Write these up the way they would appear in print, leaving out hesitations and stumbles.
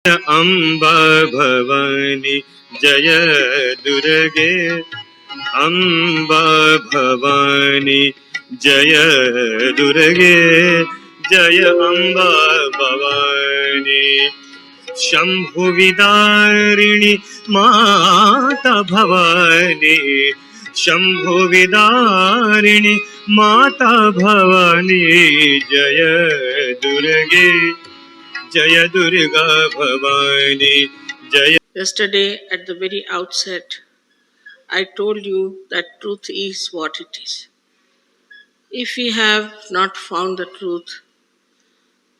अम्बा भवानी जय दुर्गे अम्बा भवानी जय दुर्गे जय अम्बा भवानी शम्भुविदारिणि माता भवानी शम्भुविदारिणि माता भवानी जय दुर्गे जय दुर्गा भवानी जय. Yesterday, at the very outset, I told you that truth is what it is. If we have not found the truth,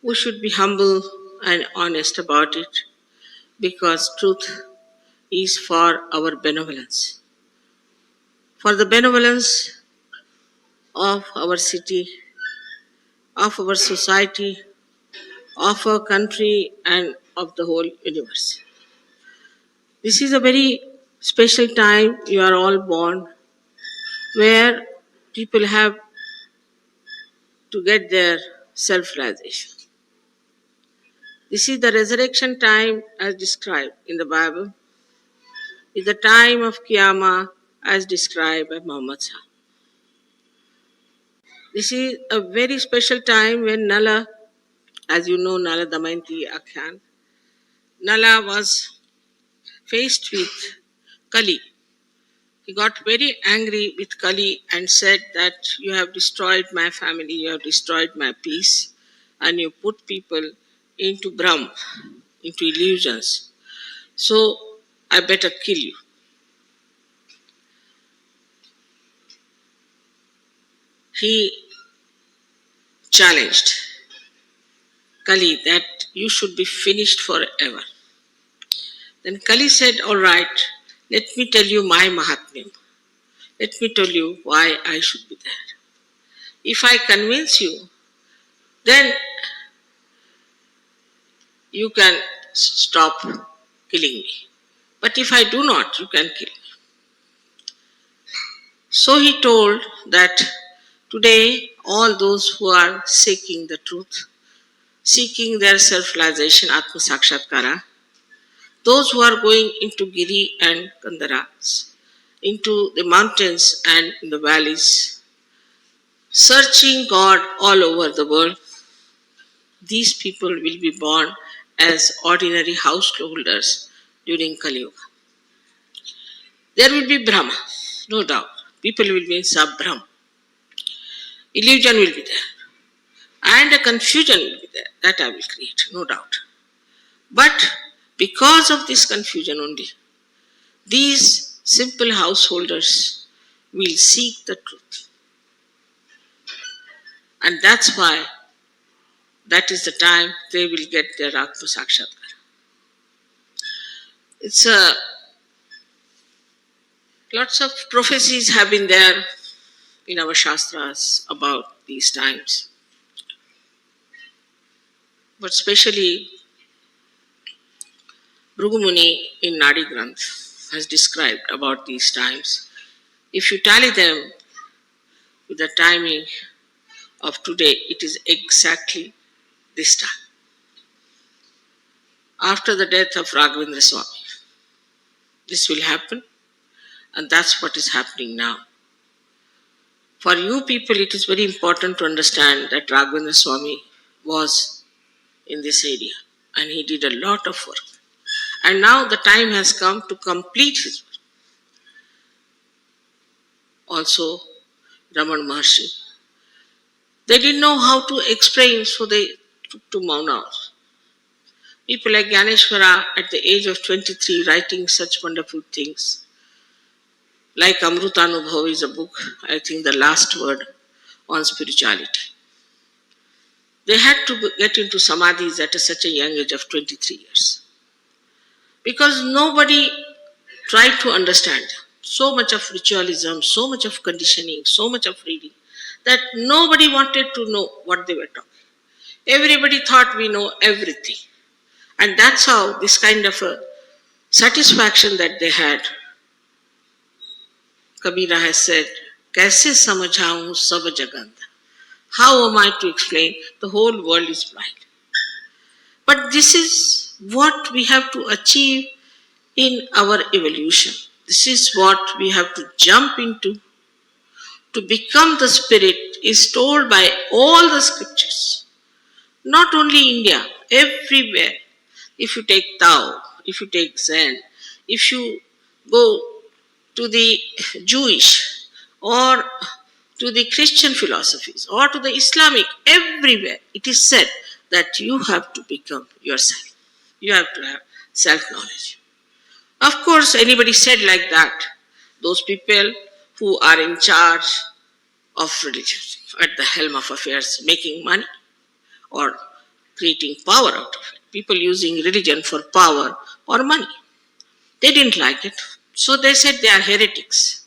we should be humble and honest about it, because truth is for our benevolence. For the benevolence of our city, of our society, of our country, and of the whole universe. This is a very special time you are all born, where people have to get their self-realization. This is the resurrection time as described in the Bible. It's the time of Qiyamah as described by Muhammad Sahib. This is a very special time when Nala, as you know, Nala Damayanti Akhyan, Nala was faced with Kali. He got very angry with Kali and said that you have destroyed my family, you have destroyed my peace, and you put people into Brahm, into illusions. So I better kill you. He challenged Kali that you should be finished forever. Then Kali said, all right, let me tell you my Mahatmyam. Let me tell you why I should be there. If I convince you, then you can stop killing me. But if I do not, you can kill me. So he told that today all those who are seeking the truth, seeking their self-realization, Atma Sakshatkara, those who are going into Giri and Kandaras, into the mountains and in the valleys, searching God all over the world, these people will be born as ordinary householders during Kali Yuga. There will be Brahma, no doubt. People will be in Sab-Brahm. Illusion will be there. And a confusion will be there. That I will create, no doubt. But because of this confusion only, these simple householders will seek the truth. And that's why that is the time they will get their Atma Sakshatkara. It's lots of prophecies have been there in our Shastras about these times. But especially Bhrugumuni in Nadi Granth has described about these times. If you tally them with the timing of today, it is exactly this time. After the death of Raghavendra Swami, this will happen, and that's what is happening now. For you people, it is very important to understand that Raghavendra Swami was in this area, and he did a lot of work. And now the time has come to complete his work. Also, Raman Maharshi. They didn't know how to explain, so they took to Maunas. People like Gyaneshwara at the age of 23 writing such wonderful things. Like Amrutanubhav is a book, I think the last word on spirituality. They had to get into samadhis at such a young age of 23 years. Because nobody tried to understand. So much of ritualism, so much of conditioning, so much of reading, that nobody wanted to know what they were talking. Everybody thought we know everything. And that's how this kind of a satisfaction that they had. Kabira has said, "Kaise samajhaun sab jaganda?" How am I to explain? The whole world is blind. But this is what we have to achieve in our evolution. This is what we have to jump into to become the spirit is told by all the scriptures. Not only India, everywhere. If you take Tao, if you take Zen, if you go to the Jewish or to the Christian philosophies or to the Islamic, everywhere it is said that you have to become yourself. You have to have self knowledge. Of course, anybody said like that, those people who are in charge of religion, at the helm of affairs, making money or creating power out of it. People using religion for power or money. They didn't like it. So they said they are heretics.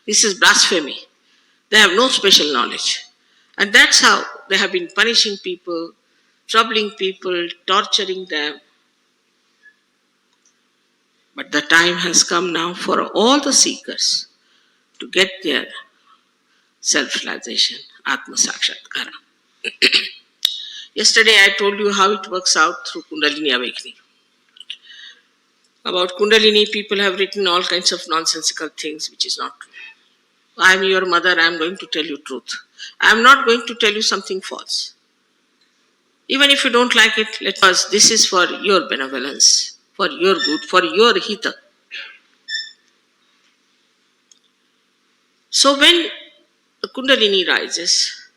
This is blasphemy. They have no special knowledge. And that's how they have been punishing people, troubling people, torturing them. But the time has come now for all the seekers to get their self-realization, Atma Sakshatkara. Yesterday I told you how it works out through Kundalini awakening. About Kundalini, people have written all kinds of nonsensical things which is not true. I am your mother, I am going to tell you truth. I am not going to tell you something false. Even if you don't like it, because this is for your benevolence, for your good, for your hita. So when the Kundalini rises,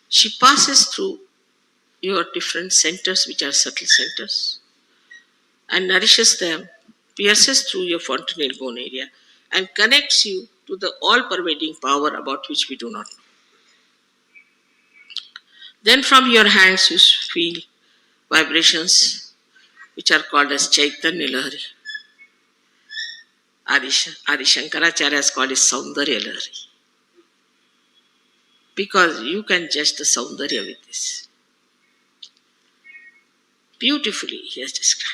she passes through your different centers, which are subtle centers, and nourishes them, pierces through your fontanel bone area, and connects you to the all-pervading power about which we do not know. Then from your hands you feel vibrations which are called as Chaitanya Lahari. Adi Shankaracharya has called it Saundarya Lahari. Because you can judge the Saundarya with this. Beautifully he has described.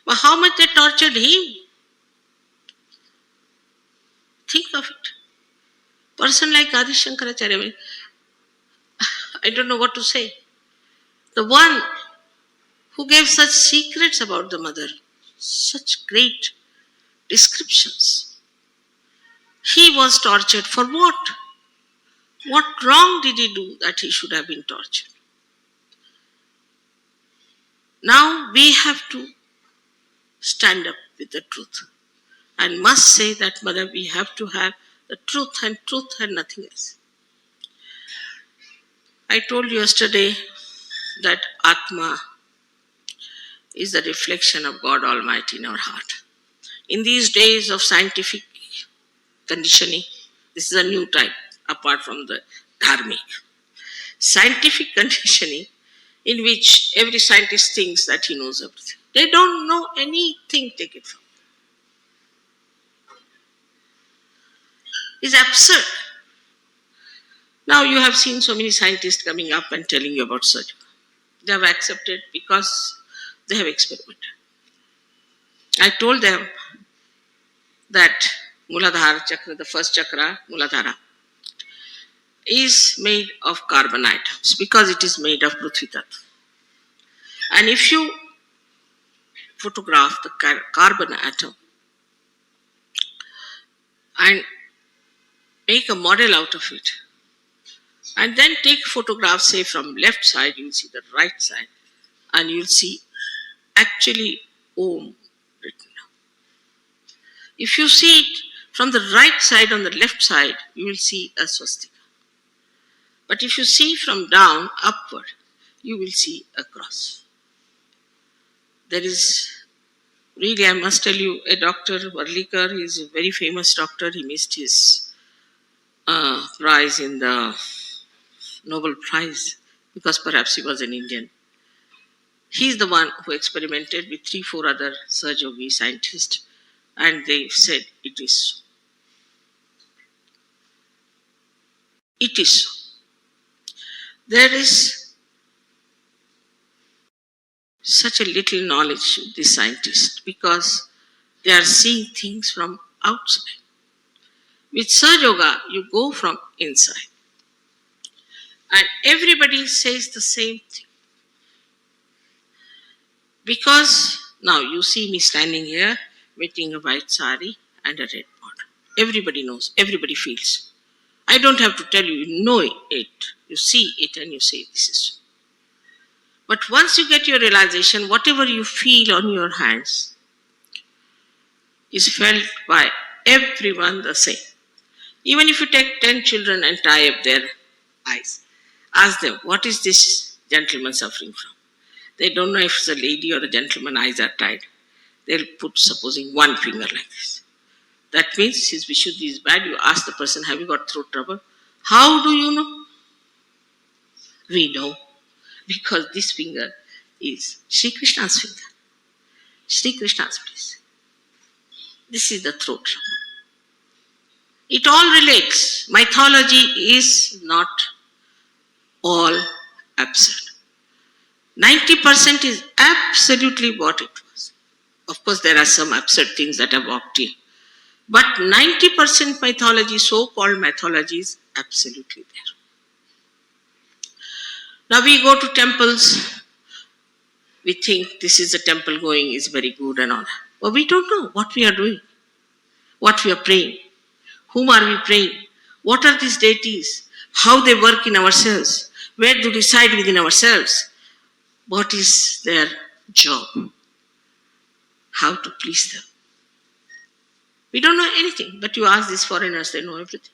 But how much they tortured him? Think of it. Person like Adi Shankaracharya, I don't know what to say. The one who gave such secrets about the mother, such great descriptions. He was tortured for what? What wrong did he do that he should have been tortured? Now we have to stand up with the truth and must say that, Mother, we have to have the truth and nothing else. I told you yesterday that Atma is the reflection of God Almighty in our heart. In these days of scientific conditioning, this is a new type apart from the dharmic. Scientific conditioning in which every scientist thinks that he knows everything. They don't know anything, take it from. It's absurd. Now you have seen so many scientists coming up and telling you about surgery. They have accepted because they have experimented. I told them that Muladhara chakra, the first chakra, Muladhara, is made of carbon atoms because it is made of Prithvi Tattva. And if you photograph the carbon atom and make a model out of it, and then take photographs, say from left side, you'll see the right side, and you'll see actually Om written. If you see it from the right side on the left side, you will see a swastika. But if you see from down upward, you will see a cross. There is really, I must tell you, a doctor, Varlikar, he is a very famous doctor. He missed his prize in the Nobel Prize because perhaps he was an Indian. He is the one who experimented with 3-4 other Sahajogi scientists, and they said it is so. It is so. There is such a little knowledge with these scientists because they are seeing things from outside. With Sahaja Yoga, you go from inside. And everybody says the same thing. Because now you see me standing here wearing a white sari and a red border. Everybody knows, everybody feels. I don't have to tell you, you know it. You see it and you say this is. But once you get your realization, whatever you feel on your hands is felt by everyone the same. Even if you take 10 children and tie up their eyes, ask them, what is this gentleman suffering from? They don't know if it's a lady or a gentleman, eyes are tied. They'll put, supposing, one finger like this. That means his Vishuddhi is bad. You ask the person, have you got throat trouble? How do you know? We know. Because this finger is Sri Krishna's finger. Sri Krishna's place. This is the throat trouble. It all relates. Mythology is not all absurd. 90% is absolutely what it was. Of course, there are some absurd things that have walked in. But 90% mythology, so-called mythology, is absolutely there. Now we go to temples. We think this is a temple going is very good and all. But we don't know what we are doing, what we are praying, whom are we praying, what are these deities, how they work in ourselves, where do they reside within ourselves, what is their job, how to please them. We don't know anything, but you ask these foreigners, they know everything.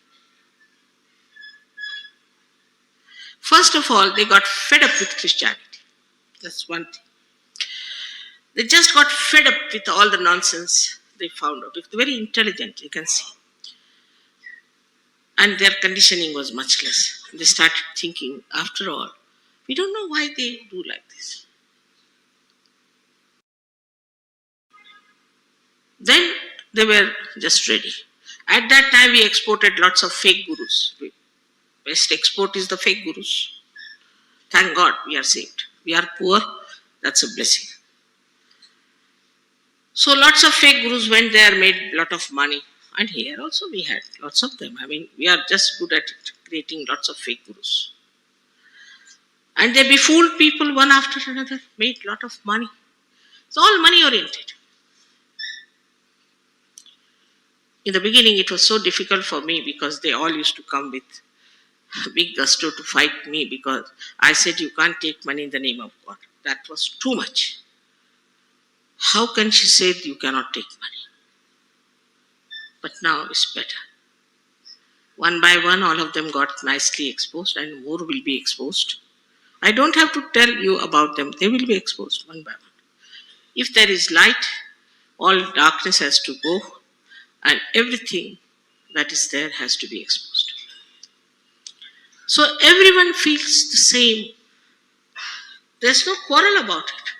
First of all, they got fed up with Christianity. That's one thing. They just got fed up with all the nonsense they found out. They're very intelligent, you can see. And their conditioning was much less. They started thinking, after all, we don't know why they do like this. Then they were just ready. At that time, we exported lots of fake gurus. Best export is the fake gurus. Thank God we are saved. We are poor, that's a blessing. So lots of fake gurus went there, made a lot of money. And here also we had lots of them. I mean, we are just good at it, creating lots of fake gurus. And they befooled people one after another, made a lot of money. It's all money oriented. In the beginning, it was so difficult for me because they all used to come with big gusto to fight me because I said, you can't take money in the name of God. That was too much. How can she say you cannot take money? But now it's better. One by one, all of them got nicely exposed and more will be exposed. I don't have to tell you about them. They will be exposed one by one. If there is light, all darkness has to go and everything that is there has to be exposed. So everyone feels the same. There's no quarrel about it.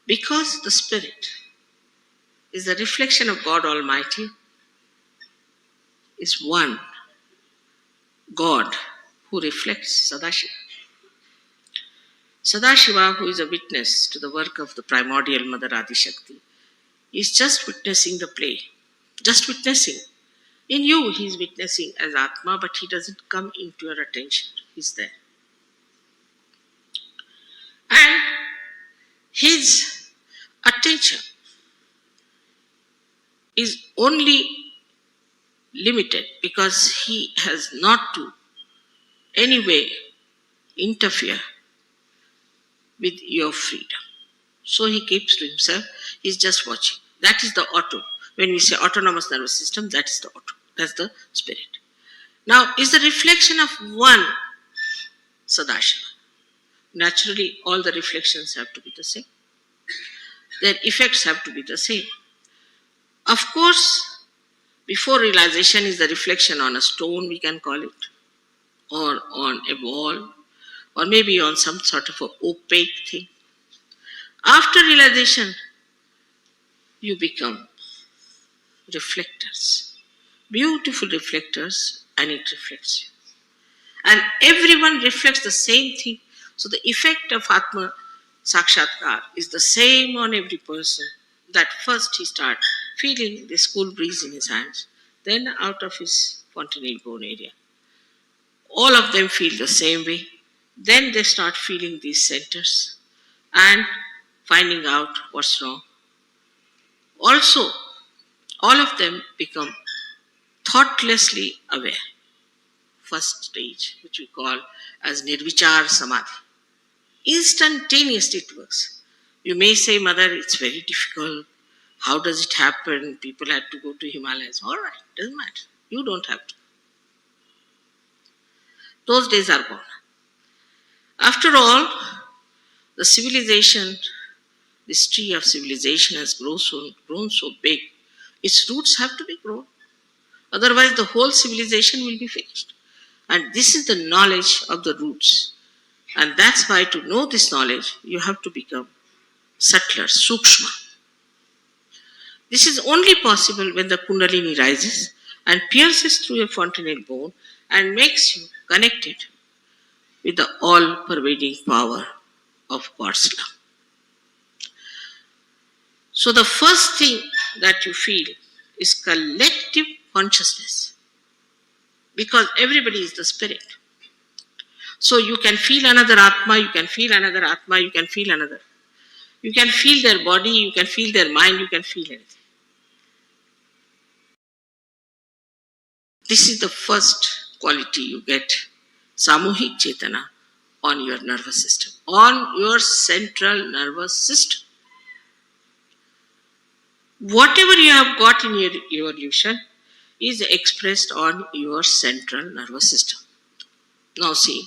Because the Spirit is the reflection of God Almighty, is one God who reflects Sadashiva. Sadashiva, who is a witness to the work of the primordial Mother Adishakti, is just witnessing the play. Just witnessing. In you, he is witnessing as Atma, but he doesn't come into your attention. He's there. And his attention is only limited because he has not to any way interfere with your freedom. So he keeps to himself, he's just watching. That is the auto. When we say autonomous nervous system, that is the auto. That's the Spirit. Now, is the reflection of one Sadashiva. Naturally, all the reflections have to be the same. Their effects have to be the same. Of course, before realization is the reflection on a stone, we can call it, or on a wall, or maybe on some sort of an opaque thing. After realization, you become reflectors, beautiful reflectors, and it reflects you. And everyone reflects the same thing. So the effect of Atma Sakshatkar is the same on every person. That first he starts feeling this cool breeze in his hands, then out of his fontanelle bone area. All of them feel the same way. Then they start feeling these centers. And finding out what's wrong. Also, all of them become thoughtlessly aware. First stage, which we call as Nirvichar Samadhi. Instantaneously it works. You may say, Mother, it's very difficult. How does it happen? People had to go to Himalayas. All right, doesn't matter. You don't have to. Those days are gone. After all, the civilization, this tree of civilization has grown so big. Its roots have to be grown. Otherwise, the whole civilization will be finished. And this is the knowledge of the roots. And that's why to know this knowledge, you have to become subtler, sukshma. This is only possible when the kundalini rises and pierces through your fontanel bone and makes you connected with the all-pervading power of God's love. So the first thing that you feel is collective consciousness, because everybody is the spirit. So you can feel another Atma, you can feel another Atma, you can feel another. You can feel their body, you can feel their mind, you can feel anything. This is the first quality you get, Samuhik Chetana, on your nervous system, on your central nervous system. Whatever you have got in your evolution is expressed on your central nervous system. Now see,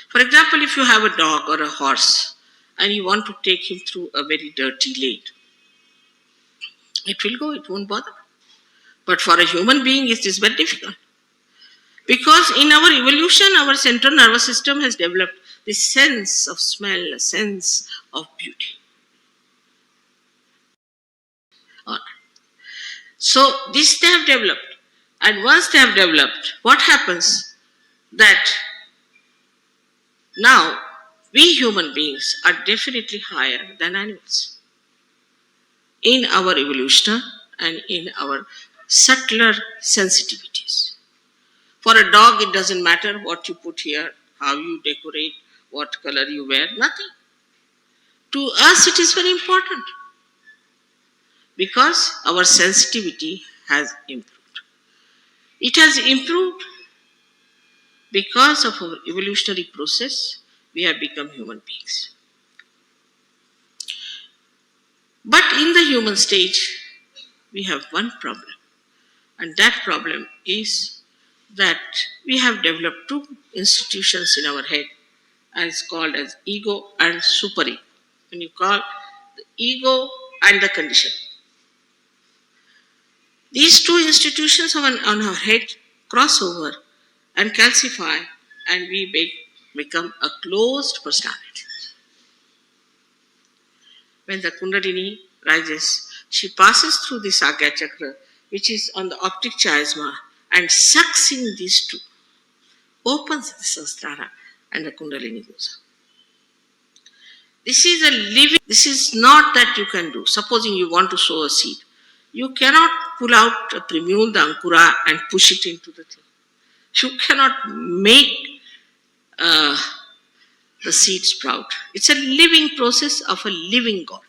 for example, if you have a dog or a horse and you want to take him through a very dirty lane, it will go, it won't bother. But for a human being, it is very difficult. Because in our evolution, our central nervous system has developed this sense of smell, a sense of beauty. So this they have developed. And once they have developed, what happens? That now we human beings are definitely higher than animals in our evolution and in our subtler sensitivities. For a dog, it doesn't matter what you put here, how you decorate, what color you wear, nothing. To us, it is very important because our sensitivity has improved. It has improved because of our evolutionary process, we have become human beings. But in the human stage, we have one problem. And that problem is that we have developed two institutions in our head, as called as ego and superego. When you call the ego and the condition. These two institutions on our head cross over and calcify, and we become a closed personality. When the Kundalini rises, she passes through the Sagya Chakra, which is on the optic chiasma, and sucks in these two, opens the Sahasrara, and the Kundalini goes up. This is not that you can do. Supposing you want to sow a seed, you cannot pull out a primule, the ankura, and push it into the thing. You cannot make the seed sprout. It's a living process of a living God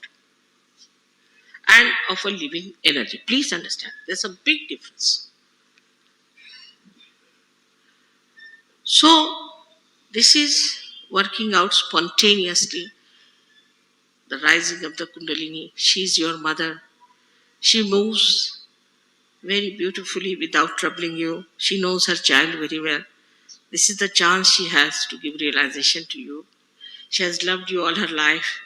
and of a living energy. Please understand, there's a big difference. So, this is working out spontaneously. The rising of the Kundalini. She is your mother. She moves very beautifully without troubling you. She knows her child very well. This is the chance she has to give realization to you. She has loved you all her life,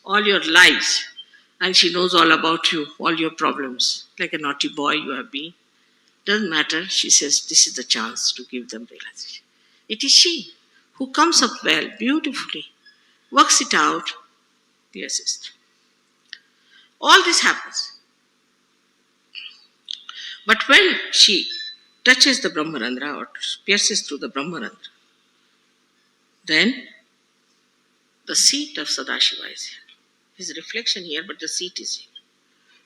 all your lives, and she knows all about you, all your problems. Like a naughty boy you have been. Doesn't matter, she says, this is the chance to give them realization. It is she who comes up well, beautifully, works it out, the assist. All this happens. But when she touches the Brahmarandra or pierces through the Brahmarandra, then the seat of Sadashiva is here. His reflection here, but the seat is here.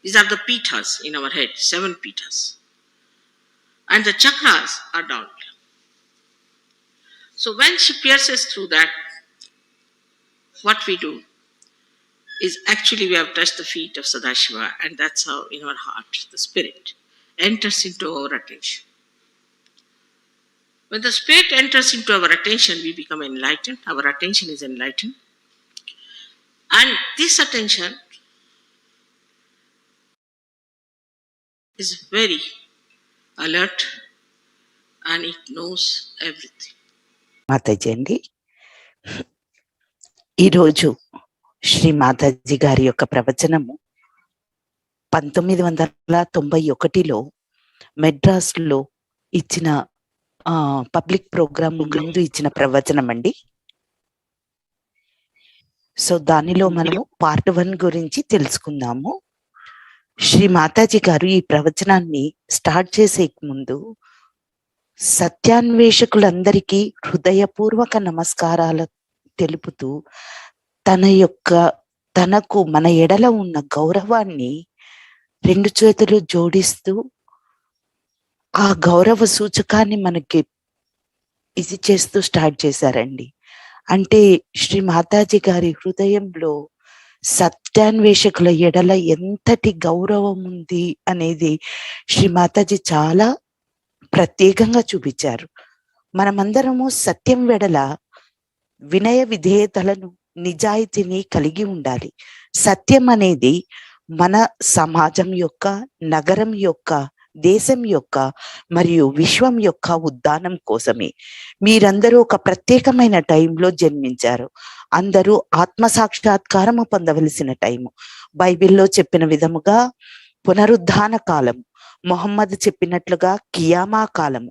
These are the pithas in our head, 7 pithas. And the chakras are down here. So when she pierces through that, what we do? is actually we have touched the feet of Sadashiva, and that's how in our heart the spirit enters into our attention. When the spirit enters into our attention, we become enlightened. Our attention is enlightened. And this attention is very alert and it knows everything. Mataji అండి, ఈరోజు శ్రీ మాతాజీ గారి యొక్క ప్రవచనము 1991లో మెడ్రాస్ లో ఇచ్చిన public programme ముందు ఇచ్చిన ప్రవచనం అండి. సో దానిలో మనము పార్ట్ 1 గురించి తెలుసుకుందాము. శ్రీ మాతాజీ గారు ఈ ప్రవచనాన్ని స్టార్ట్ చేసే ముందు సత్యాన్వేషకులందరికీ హృదయపూర్వక నమస్కారాలు తెలుపుతూ తనకు మన ఎడల ఉన్న గౌరవాన్ని 2 చేతులు జోడిస్తూ ఆ గౌరవ సూచకాన్ని మనకి ఇది చేస్తూ స్టార్ట్ చేశారండి. అంటే శ్రీ మాతాజీ గారి హృదయంలో సత్యాన్వేషకుల ఎడల ఎంతటి గౌరవం ఉంది అనేది శ్రీ మాతాజీ చాలా ప్రత్యేకంగా చూపించారు. మనమందరము సత్యం వెడల వినయ విధేయతలను, నిజాయితీని కలిగి ఉండాలి. సత్యం అనేది మన సమాజం యొక్క, నగరం యొక్క, దేశం యొక్క మరియు విశ్వం యొక్క ఉద్ధానం కోసమే. మీరందరూ ఒక ప్రత్యేకమైన టైంలో జన్మించారు. అందరూ ఆత్మ సాక్షాత్కారము పొందవలసిన టైము. బైబిల్లో చెప్పిన విధముగా పునరుద్ధాన కాలము, మొహమ్మద్ చెప్పినట్లుగా కియామా కాలము,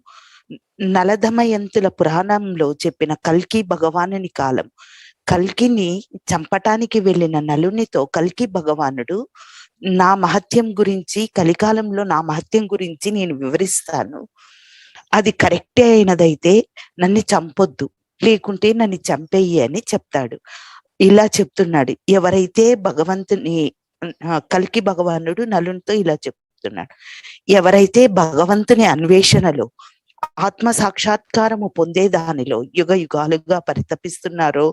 నలదమయంతుల పురాణంలో చెప్పిన కల్కి భగవానుని కాలం. కల్కిని చంపటానికి వెళ్ళిన నలునితో కల్కి భగవానుడు నా మహత్యం గురించి, కలికాలంలో నా మహత్యం గురించి నేను వివరిస్తాను, అది కరెక్టే అయినదైతే నన్ను చంపొద్దు, లేకుంటే నన్ను చంపేయి అని చెప్తాడు. ఇలా చెప్తున్నాడు. ఎవరైతే భగవంతుని, కల్కి భగవానుడు నలునితో ఇలా చెప్తున్నాడు, ఎవరైతే భగవంతుని అన్వేషణలో, ఆత్మ సాక్షాత్కారము పొందే దానిలో యుగ యుగాలుగా పరితపిస్తున్నారో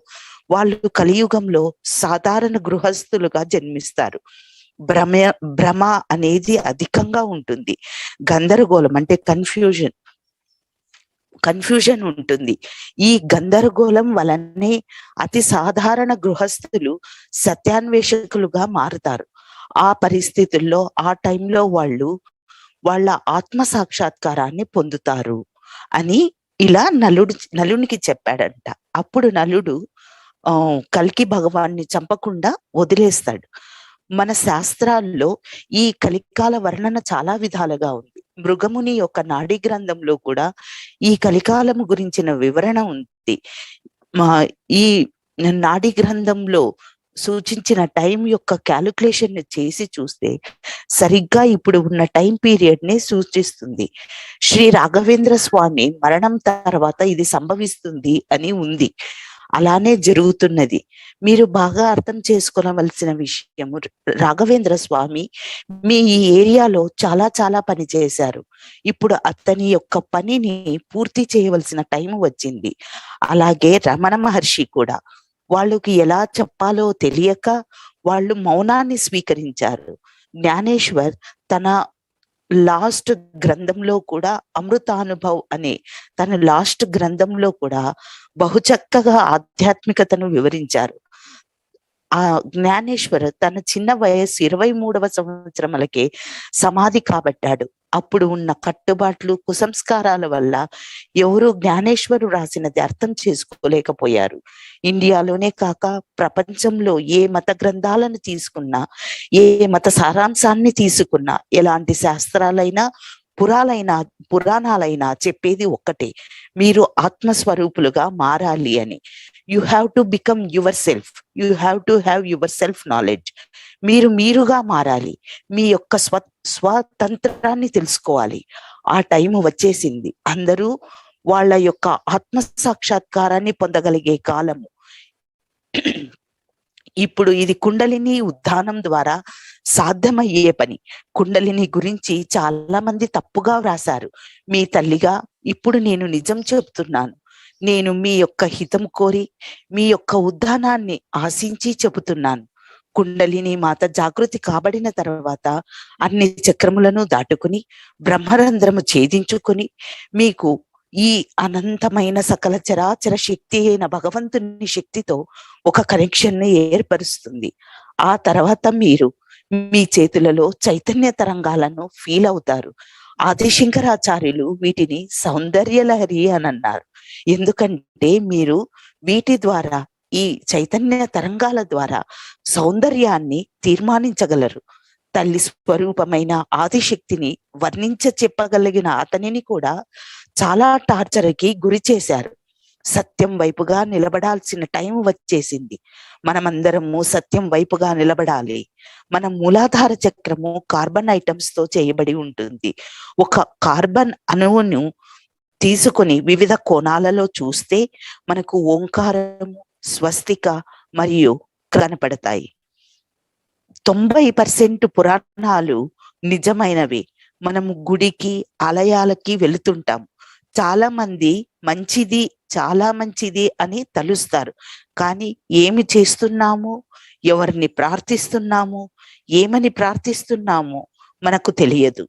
వాళ్ళు కలియుగంలో సాధారణ గృహస్థులుగా జన్మిస్తారు. భ్రమ అనేది అధికంగా ఉంటుంది. గందరగోళం అంటే కన్ఫ్యూజన్ ఉంటుంది. ఈ గందరగోళం వలనే అతి సాధారణ గృహస్థులు సత్యాన్వేషకులుగా మారుతారు. ఆ పరిస్థితుల్లో, ఆ టైంలో వాళ్ళు వాళ్ళ ఆత్మ సాక్షాత్కారాన్ని పొందుతారు అని ఇలా నలునికి చెప్పాడంట. అప్పుడు నలుడు కల్కి భగవాన్ని చంపకుండా వదిలేస్తాడు. మన శాస్త్రాల్లో ఈ కలికాల వర్ణన చాలా విధాలుగా ఉంది. మృగముని యొక్క నాడీ గ్రంథంలో కూడా ఈ కలికాలము గురించిన వివరణ ఉంది. ఈ నాడీ గ్రంథంలో సూచించిన టైం యొక్క క్యాలిక్యులేషన్ చేసి చూస్తే సరిగ్గా ఇప్పుడు ఉన్న టైం పీరియడ్ ని సూచిస్తుంది. శ్రీ రాఘవేంద్ర స్వామి మరణం తర్వాత ఇది సంభవిస్తుంది అని ఉంది. అలానే జరుగుతున్నది. మీరు బాగా అర్థం చేసుకోవలసిన విషయము, రాఘవేంద్ర స్వామి మీ ఈ ఏరియాలో చాలా చాలా పని చేశారు. ఇప్పుడు అతని యొక్క పనిని పూర్తి చేయవలసిన టైం వచ్చింది. అలాగే రమణ మహర్షి కూడా వాళ్ళకి ఎలా చెప్పాలో తెలియక వాళ్ళు మౌనాన్ని స్వీకరించారు. జ్ఞానేశ్వర్ తన లాస్ట్ గ్రంథంలో కూడా, అమృతానుభవ్ అనే తన లాస్ట్ గ్రంథంలో కూడా బహుచక్కగా ఆధ్యాత్మికతను వివరించారు. ఆ జ్ఞానేశ్వర్ తన చిన్న వయస్సు 23వ సంవత్సరములకే సమాధి కాబట్టాడు. అప్పుడు ఉన్న కట్టుబాట్లు, కుసంస్కారాల వల్ల ఎవరు జ్ఞానేశ్వరు రాసినది అర్థం చేసుకోలేకపోయారు. ఇండియాలోనే కాక ప్రపంచంలో ఏ మత గ్రంథాలను తీసుకున్నా, ఏ మత సారాంశాన్ని తీసుకున్నా, ఎలాంటి శాస్త్రాలైనా పురాణాలైనా చెప్పేది ఒక్కటే, మీరు ఆత్మస్వరూపులుగా మారాలి అని. You have to become your self, you have to have your self knowledge. మీరుగా మారాలి, మీ యొక్క స్వతంత్రాన్ని తెలుసుకోవాలి. ఆ టైం వచ్చేసింది. అందరూ వాళ్ళ యొక్క ఆత్మ సాక్షాత్కారాన్ని పొందగలిగే కాలము ఇప్పుడు. ఇది కుండలిని ఉద్ధానం ద్వారా సాధ్యమయ్యే పని. కుండలిని గురించి చాలా మంది తప్పుగా వ్రాసారు. మీ తల్లిగా ఇప్పుడు నేను నిజం చెబుతున్నాను. నేను మీ యొక్క హితం కోరి, మీ యొక్క ఉద్ధానాన్ని ఆశించి చెబుతున్నాను. కుండలిని మాత జాగృతి కాబడిన తర్వాత అన్ని చక్రములను దాటుకుని బ్రహ్మరంధ్రము ఛేదించుకొని మీకు ఈ అనంతమైన సకల చరాచర శక్తి అయిన భగవంతుని శక్తితో ఒక కనెక్షన్ ని ఏర్పరుస్తుంది. ఆ తర్వాత మీరు మీ చేతులలో చైతన్య తరంగాలను ఫీల్ అవుతారు. ఆదిశంకరాచార్యులు వీటిని సౌందర్య లహరి అని అన్నారు. ఎందుకంటే మీరు వీటి ద్వారా, ఈ చైతన్య తరంగాల ద్వారా సౌందర్యాన్ని తీర్మానించగలరు. తల్లి స్వరూపమైన ఆదిశక్తిని వర్ణించ చెప్పగలిగిన అతనిని కూడా చాలా టార్చర్కి గురి చేశారు. సత్యం వైపుగా నిలబడాల్సిన టైం వచ్చేసింది. మనమందరము సత్యం వైపుగా నిలబడాలి. మన మూలాధార చక్రము కార్బన్ ఐటమ్స్ తో చేయబడి ఉంటుంది. ఒక కార్బన్ అణువును తీసుకొని వివిధ కోణాలలో చూస్తే మనకు ఓంకారము, స్వస్తిక మరియు కనపడతాయి. 90% పురాణాలు నిజమైనవి. మనము గుడికి, ఆలయాలకి వెళుతుంటాం. చాలా మంది మంచిది, చాలా మంచిది అని తలుస్తారు. కానీ ఏమి చేస్తున్నాము, ఎవరిని ప్రార్థిస్తున్నాము, ఏమని ప్రార్థిస్తున్నాము మనకు తెలియదు.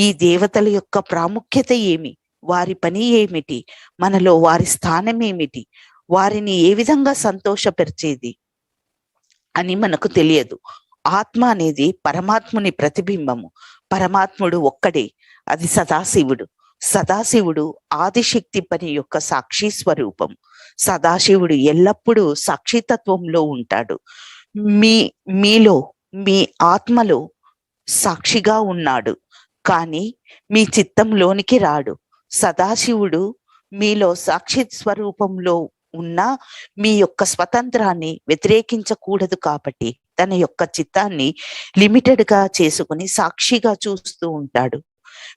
ఈ దేవతల యొక్క ప్రాముఖ్యత ఏమి, వారి పని ఏమిటి, మనలో వారి స్థానం ఏమిటి, వారిని ఏ విధంగా సంతోషపరిచేది అని మనకు తెలియదు. ఆత్మ అనేది పరమాత్ముని ప్రతిబింబము. పరమాత్ముడు ఒక్కడే, అది సదాశివుడు. సదాశివుడు ఆదిశక్తి పని యొక్క సాక్షి స్వరూపం. సదాశివుడు ఎల్లప్పుడూ సాక్షితత్వంలో ఉంటాడు. మీలో, మీ ఆత్మలో సాక్షిగా ఉన్నాడు, కానీ మీ చిత్తంలోనికి రాడు. సదాశివుడు మీలో సాక్షి స్వరూపంలో ఉన్న మీ యొక్క స్వతంత్రాన్ని వ్యతిరేకించకూడదు కాబట్టి తన యొక్క చిత్తాన్ని లిమిటెడ్ గా చేసుకుని సాక్షిగా చూస్తూ ఉంటాడు.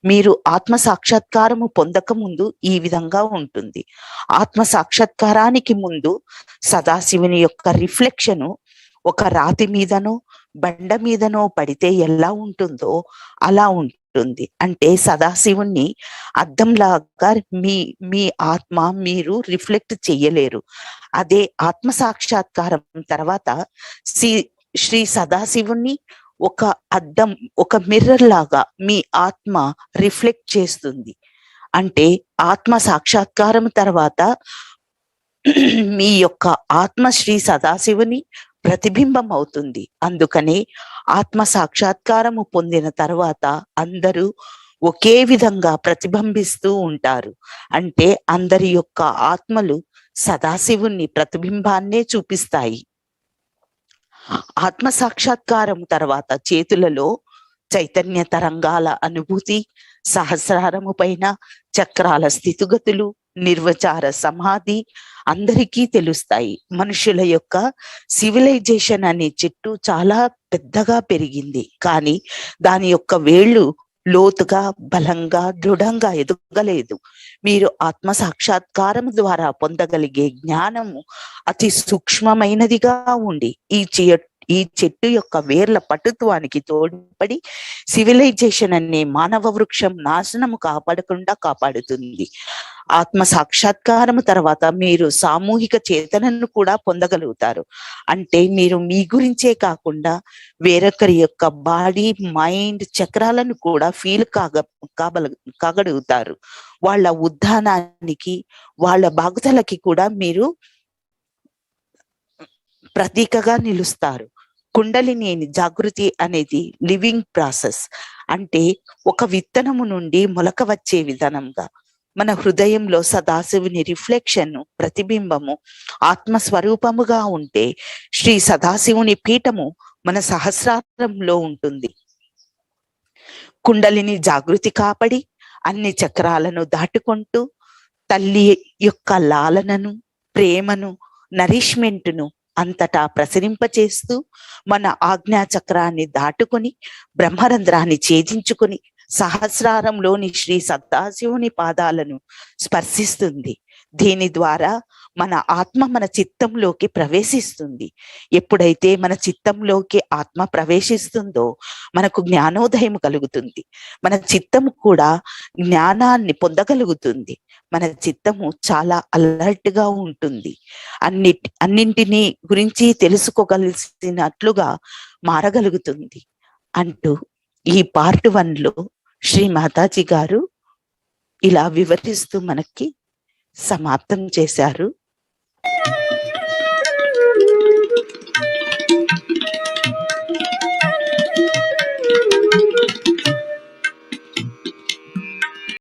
మీరు ఆత్మ సాక్షాత్కారము పొందక ముందు ఈ విధంగా ఉంటుంది. ఆత్మ సాక్షాత్కారానికి ముందు సదాశివుని యొక్క రిఫ్లెక్షను ఒక రాతి మీదనో బండ మీదనో పడితే ఎలా ఉంటుందో అలా ఉంటుంది. అంటే సదాశివుణ్ణి అద్దంలాగా మీ ఆత్మ మీరు రిఫ్లెక్ట్ చెయ్యలేరు. అదే ఆత్మ సాక్షాత్కారం తర్వాత శ్రీ సదాశివుణ్ణి ఒక అద్దం, ఒక మిర్రర్ లాగా మీ ఆత్మ రిఫ్లెక్ట్ చేస్తుంది. అంటే ఆత్మ సాక్షాత్కారం తర్వాత మీ యొక్క ఆత్మ శ్రీ సదాశివుని ప్రతిబింబం అవుతుంది. అందుకనే ఆత్మ సాక్షాత్కారము పొందిన తర్వాత అందరూ ఒకే విధంగా ప్రతిబింబిస్తూ ఉంటారు. అంటే అందరి యొక్క ఆత్మలు సదాశివుని ప్రతిబింబాన్నే చూపిస్తాయి. ఆత్మ సాక్షాత్కారం తర్వాత చేతులలో చైతన్య తరంగాల అనుభూతి, సహస్రారము పైన చక్రాల స్థితిగతులు, నిర్వచార సమాధి అందరికీ తెలుస్తాయి. మనుషుల యొక్క సివిలైజేషన్ అనే చెట్టు చాలా పెద్దగా పెరిగింది, కానీ దాని యొక్క వేళ్ళు లోతుగా, బలంగా, దృఢంగా ఎదగలేదు. మీరు ఆత్మ సాక్షాత్కారం ద్వారా పొందగలిగే జ్ఞానము అతి సూక్ష్మమైనదిగా ఉండి ఈ చెట్టు యొక్క వేర్ల పటుత్వానికి తోడ్పడి సివిలైజేషన్ అనే మానవ వృక్షం నాశనము కాపాడకుండా కాపాడుతుంది. ఆత్మ సాక్షాత్కారం తర్వాత మీరు సామూహిక చేతనను కూడా పొందగలుగుతారు. అంటే మీరు మీ గురించే కాకుండా వేరొకరి యొక్క బాడీ, మైండ్, చక్రాలను కూడా ఫీల్ కాగలుగుతారు. వాళ్ళ ఉద్ధానానికి, వాళ్ళ బాగుదలకి కూడా మీరు ప్రతీకగా నిలుస్తారు. కుండలిని జాగృతి అనేది లివింగ్ ప్రాసెస్. అంటే ఒక విత్తనము నుండి మొలక వచ్చే విధానంగా మన హృదయంలో సదాశివుని రిఫ్లెక్షన్, ప్రతిబింబము ఆత్మస్వరూపముగా ఉంటే శ్రీ సదాశివుని పీఠము మన సహస్రారంలో ఉంటుంది. కుండలిని జాగృతి కాపాడి అన్ని చక్రాలను దాటుకుంటూ తల్లి యొక్క లాలనను, ప్రేమను, నరిష్మెంట్ను అంతటా ప్రసరింపచేస్తూ మన ఆజ్ఞా చక్రాన్ని దాటుకొని బ్రహ్మరంధ్రాన్ని ఛేదించుకొని సహస్రారంలోని శ్రీ సదాశివుని పాదాలను స్పర్శిస్తుంది. దీని ద్వారా మన ఆత్మ మన చిత్తంలోకి ప్రవేశిస్తుంది. ఎప్పుడైతే మన చిత్తంలోకి ఆత్మ ప్రవేశిస్తుందో మనకు జ్ఞానోదయం కలుగుతుంది. మన చిత్తము కూడా జ్ఞానాన్ని పొందగలుగుతుంది. మన చిత్తము చాలా అలర్ట్ గా ఉంటుంది. అన్నింటినీ గురించి తెలుసుకోగలిసినట్లుగా మారగలుగుతుంది అంటూ ఈ Part-1 లో శ్రీ మాతాజీ గారు ఇలా వివరిస్తూ మనకి సమాప్తం చేశారు.